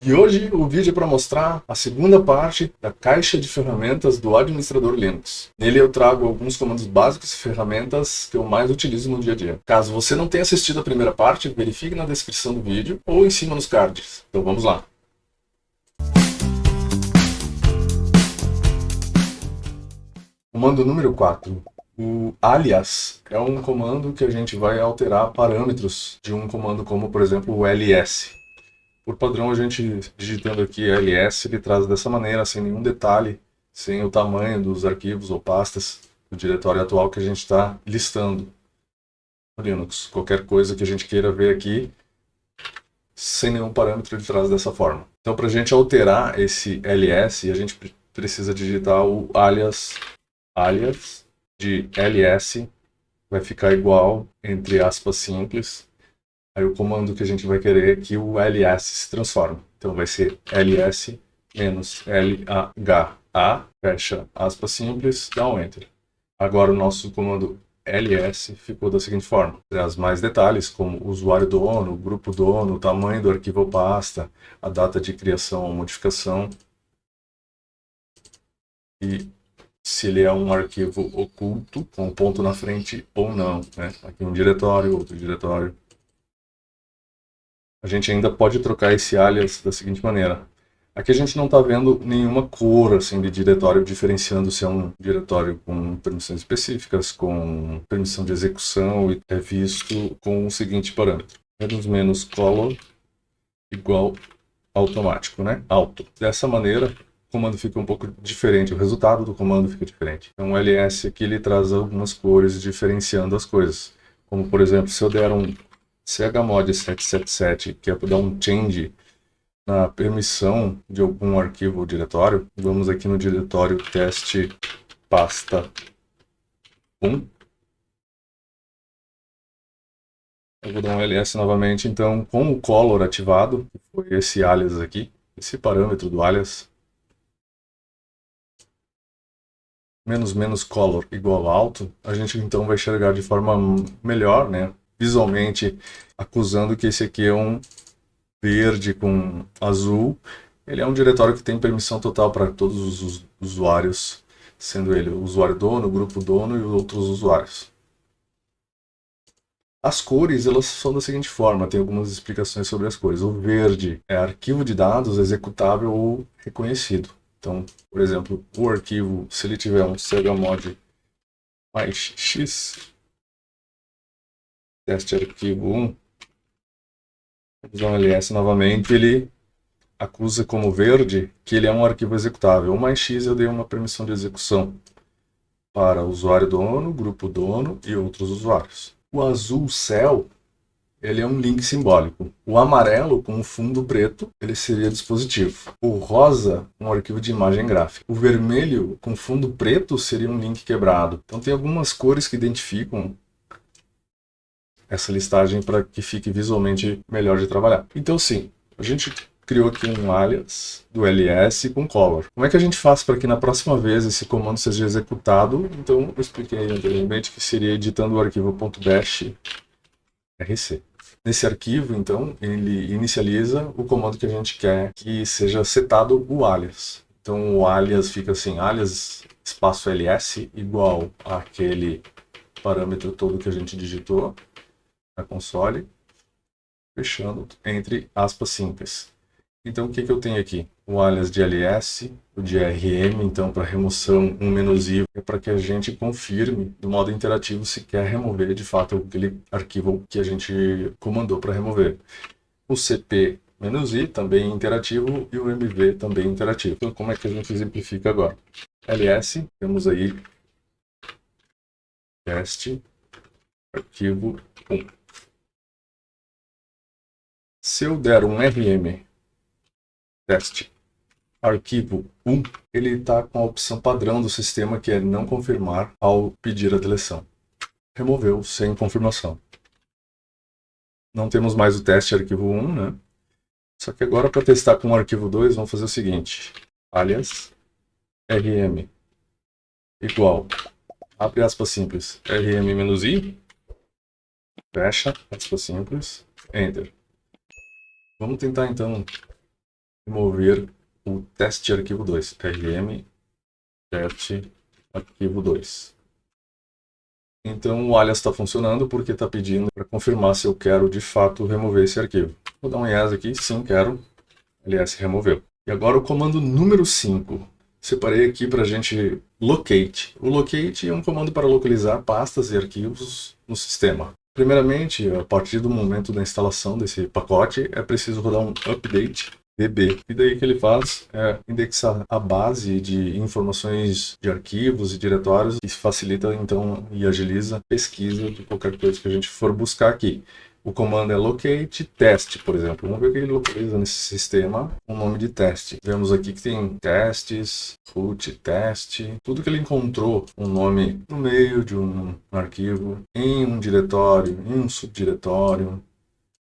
E hoje o vídeo é para mostrar a segunda parte da caixa de ferramentas do administrador Linux. Nele eu trago alguns comandos básicos e ferramentas que eu mais utilizo no dia a dia. Caso você não tenha assistido a primeira parte, verifique na descrição do vídeo ou em cima nos cards. Então vamos lá. Comando número 4. O alias é um comando que a gente vai alterar parâmetros de um comando como, por exemplo, o ls. Por padrão, a gente digitando aqui ls, ele traz dessa maneira, sem nenhum detalhe, sem o tamanho dos arquivos ou pastas do diretório atual que a gente está listando no Linux. Qualquer coisa que a gente queira ver aqui, sem nenhum parâmetro, ele traz dessa forma. Então, para a gente alterar esse ls, a gente precisa digitar o alias de ls, vai ficar igual, entre aspas, simples. Aí o comando que a gente vai querer é que o ls se transforme. Então vai ser ls menos lha, fecha aspas simples, dá um enter. Agora o nosso comando ls ficou da seguinte forma. Traz mais detalhes, como o usuário dono, o grupo dono, o tamanho do arquivo ou pasta, a data de criação ou modificação, e se ele é um arquivo oculto, com um ponto na frente ou não, né? Aqui um diretório, outro diretório. A gente ainda pode trocar esse alias da seguinte maneira. Aqui a gente não está vendo nenhuma cor assim, de diretório diferenciando se é um diretório com permissões específicas, com permissão de execução, e é visto com o seguinte parâmetro. Menos color igual automático, né? Auto. Dessa maneira, o comando fica um pouco diferente, o resultado do comando fica diferente. Então o ls aqui ele traz algumas cores diferenciando as coisas. Como por exemplo, se eu der um chmod 777, que é para dar um change na permissão de algum arquivo ou diretório, vamos aqui no diretório teste pasta 1. Eu vou dar um ls novamente, então, com o color ativado, que foi esse alias aqui, esse parâmetro do alias, menos color igual alto, a gente então vai enxergar de forma melhor, né, visualmente, acusando que esse aqui é um verde com azul. Ele é um diretório que tem permissão total para todos os usuários, sendo ele o usuário dono, o grupo dono e os outros usuários. As cores, elas são da seguinte forma, tem algumas explicações sobre as cores. O verde é arquivo de dados executável ou reconhecido. Então, por exemplo, o arquivo, se ele tiver um chmod x, teste arquivo 1, vamos usar um ls novamente, ele acusa como verde que ele é um arquivo executável. O "-x" eu dei uma permissão de execução para usuário dono, grupo dono e outros usuários. O azul céu, ele é um link simbólico. O amarelo, com o fundo preto, ele seria dispositivo. O rosa, um arquivo de imagem gráfica. O vermelho, com fundo preto, seria um link quebrado. Então tem algumas cores que identificam essa listagem para que fique visualmente melhor de trabalhar. Então sim, a gente criou aqui um alias do ls com color. Como é que a gente faz para que na próxima vez esse comando seja executado? Então eu expliquei anteriormente que seria editando o arquivo .bash rc. Nesse arquivo, então, ele inicializa o comando que a gente quer que seja setado o alias. Então o alias fica assim, alias espaço ls igual àquele parâmetro todo que a gente digitou na console, fechando entre aspas simples. Então o que eu tenho aqui? O alias de ls, o de rm, então para remoção um "-i", é para que a gente confirme do modo interativo se quer remover de fato aquele arquivo que a gente comandou para remover. O cp-i também interativo e o mv também interativo. Então como é que a gente exemplifica agora? ls, temos aí teste arquivo 1. Se eu der um rm teste arquivo 1, ele está com a opção padrão do sistema, que é não confirmar ao pedir a deleção. Removeu sem confirmação. Não temos mais o teste arquivo 1, né? Só que agora, para testar com o arquivo 2, vamos fazer o seguinte. Alias rm igual, abre aspas simples, rm-i, fecha aspas simples, enter. Vamos tentar então remover o teste arquivo 2, rm teste arquivo 2. Então o alias está funcionando porque está pedindo para confirmar se eu quero de fato remover esse arquivo. Vou dar um yes aqui, sim, quero, alias removeu. E agora o comando número 5. Separei aqui para a gente locate. O locate é um comando para localizar pastas e arquivos no sistema. Primeiramente, a partir do momento da instalação desse pacote, é preciso rodar um update db. E daí que ele faz é indexar a base de informações de arquivos e diretórios, que facilita então e agiliza a pesquisa de qualquer coisa que a gente for buscar aqui. O comando é locate test, por exemplo. Vamos ver o que ele localiza nesse sistema com o nome de teste. Vemos aqui que tem testes, root test, tudo que ele encontrou um nome no meio de um arquivo, em um diretório, em um subdiretório.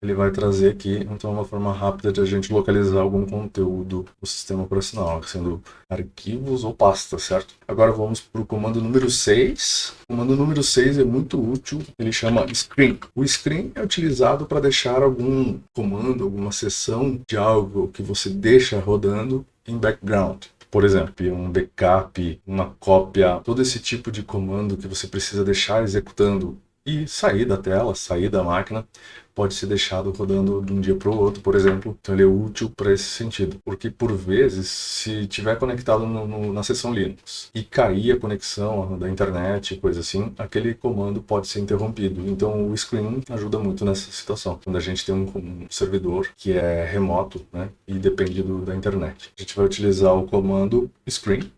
Ele vai trazer aqui, então, uma forma rápida de a gente localizar algum conteúdo no sistema operacional, sendo arquivos ou pastas, certo? Agora vamos para o comando número 6. O comando número 6 é muito útil, ele chama screen. O screen é utilizado para deixar algum comando, alguma seção de algo que você deixa rodando em background. Por exemplo, um backup, uma cópia, todo esse tipo de comando que você precisa deixar executando e sair da tela, sair da máquina, pode ser deixado rodando de um dia para o outro, por exemplo. Então ele é útil para esse sentido, porque por vezes, se tiver conectado na seção Linux e cair a conexão da internet, coisa assim, aquele comando pode ser interrompido. Então o screen ajuda muito nessa situação, quando a gente tem um servidor que é remoto, né, e depende da internet. A gente vai utilizar o comando screen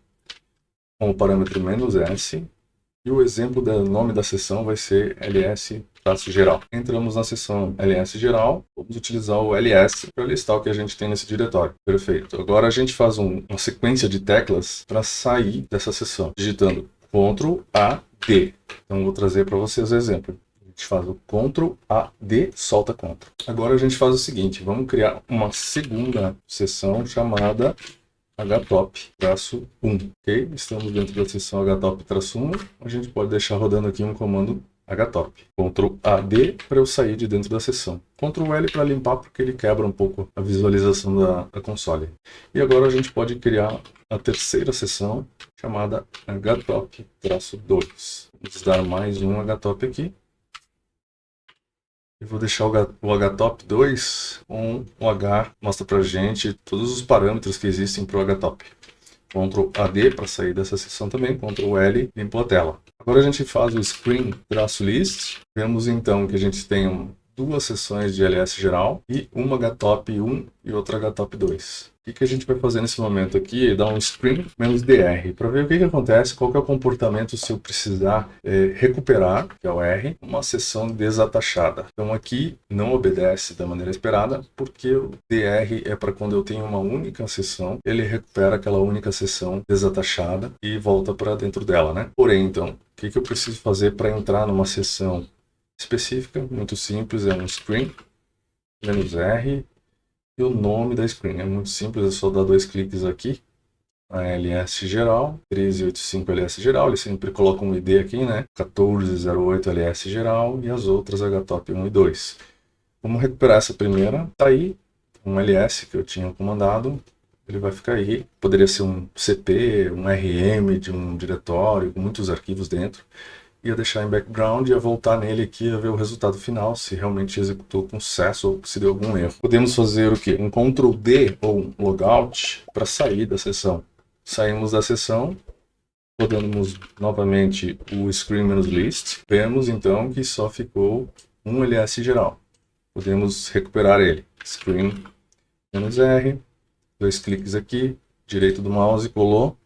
com o parâmetro "-s", e o exemplo do nome da seção vai ser ls-geral. Entramos na seção ls-geral, vamos utilizar o ls para listar o que a gente tem nesse diretório. Perfeito. Agora a gente faz uma sequência de teclas para sair dessa seção, digitando Ctrl+A+D. Então vou trazer para vocês o exemplo. A gente faz o Ctrl+A+D, solta Ctrl. Agora a gente faz o seguinte, vamos criar uma segunda seção chamada htop-1, ok? Estamos dentro da seção htop-1, a gente pode deixar rodando aqui um comando htop. Ctrl+AD para eu sair de dentro da seção. Ctrl+L para limpar, porque ele quebra um pouco a visualização da console. E agora a gente pode criar a terceira seção, chamada htop-2. Vamos dar mais um htop aqui. Eu vou deixar o htop2 com o H, mostra pra gente todos os parâmetros que existem para o htop. Ctrl+AD para sair dessa seção também, Ctrl+L, limpou a tela. Agora a gente faz o screen-list, vemos então que a gente tem duas seções de ls geral e uma htop1 e outra htop2. O que a gente vai fazer nesse momento aqui é dar um screen-dr para ver o que acontece, qual que é o comportamento se eu precisar recuperar, que é o R, uma seção desatachada. Então aqui não obedece da maneira esperada, porque o dr é para quando eu tenho uma única seção, ele recupera aquela única seção desatachada e volta para dentro dela, né? Porém, então, o que eu preciso fazer para entrar numa seção específica? Muito simples, é um screen-r e o nome da screen. É muito simples, é só dar 2 cliques aqui, a ls geral, 1385 ls geral, ele sempre coloca um ID aqui, né? 1408 ls geral e as outras htop1 e 2. Vamos recuperar essa primeira, tá aí, um ls que eu tinha comandado, ele vai ficar aí, poderia ser um cp, um rm de um diretório com muitos arquivos dentro. Ia deixar em background, ia voltar nele aqui, ia ver o resultado final, se realmente executou com sucesso ou se deu algum erro. Podemos fazer o quê? Um Ctrl+D ou um logout para sair da sessão. Saímos da sessão, rodamos novamente o screen-list, vemos então que só ficou um ls geral. Podemos recuperar ele. Screen-R, 2 cliques aqui, direito do mouse, colou.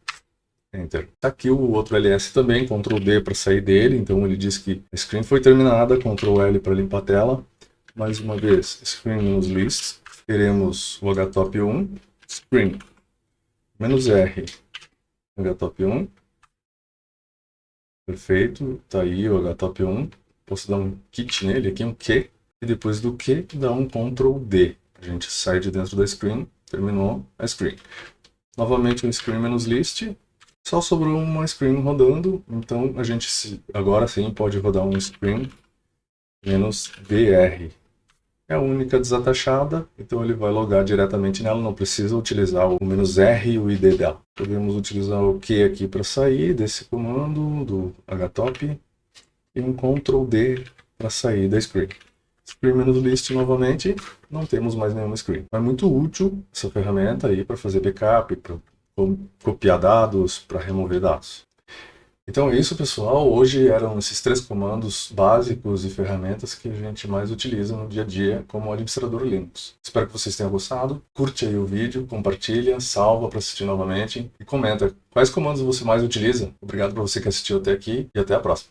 Enter. Tá aqui o outro ls também, Ctrl+D para sair dele, então ele diz que a screen foi terminada, Ctrl+L para limpar a tela. Mais uma vez, screen-list, teremos o htop1, screen-R, htop1, perfeito, tá aí o htop1, posso dar um kit nele aqui, um Q, e depois do Q, dá um Ctrl+D. A gente sai de dentro da screen, terminou a screen. Novamente um screen-list, só sobrou uma screen rodando, então a gente agora sim pode rodar um screen-dr. é a única desatachada, então ele vai logar diretamente nela, não precisa utilizar o "-r" e o ID dela. Podemos utilizar o Q aqui para sair desse comando do htop e um Ctrl+D para sair da screen. Screen-list novamente, não temos mais nenhuma screen. É muito útil essa ferramenta aí para fazer backup, para copiar dados, para remover dados. Então é isso, pessoal. Hoje eram esses 3 comandos básicos e ferramentas que a gente mais utiliza no dia a dia como administrador Linux. Espero que vocês tenham gostado. Curte aí o vídeo, compartilha, salva para assistir novamente e comenta quais comandos você mais utiliza. Obrigado para você que assistiu até aqui e até a próxima.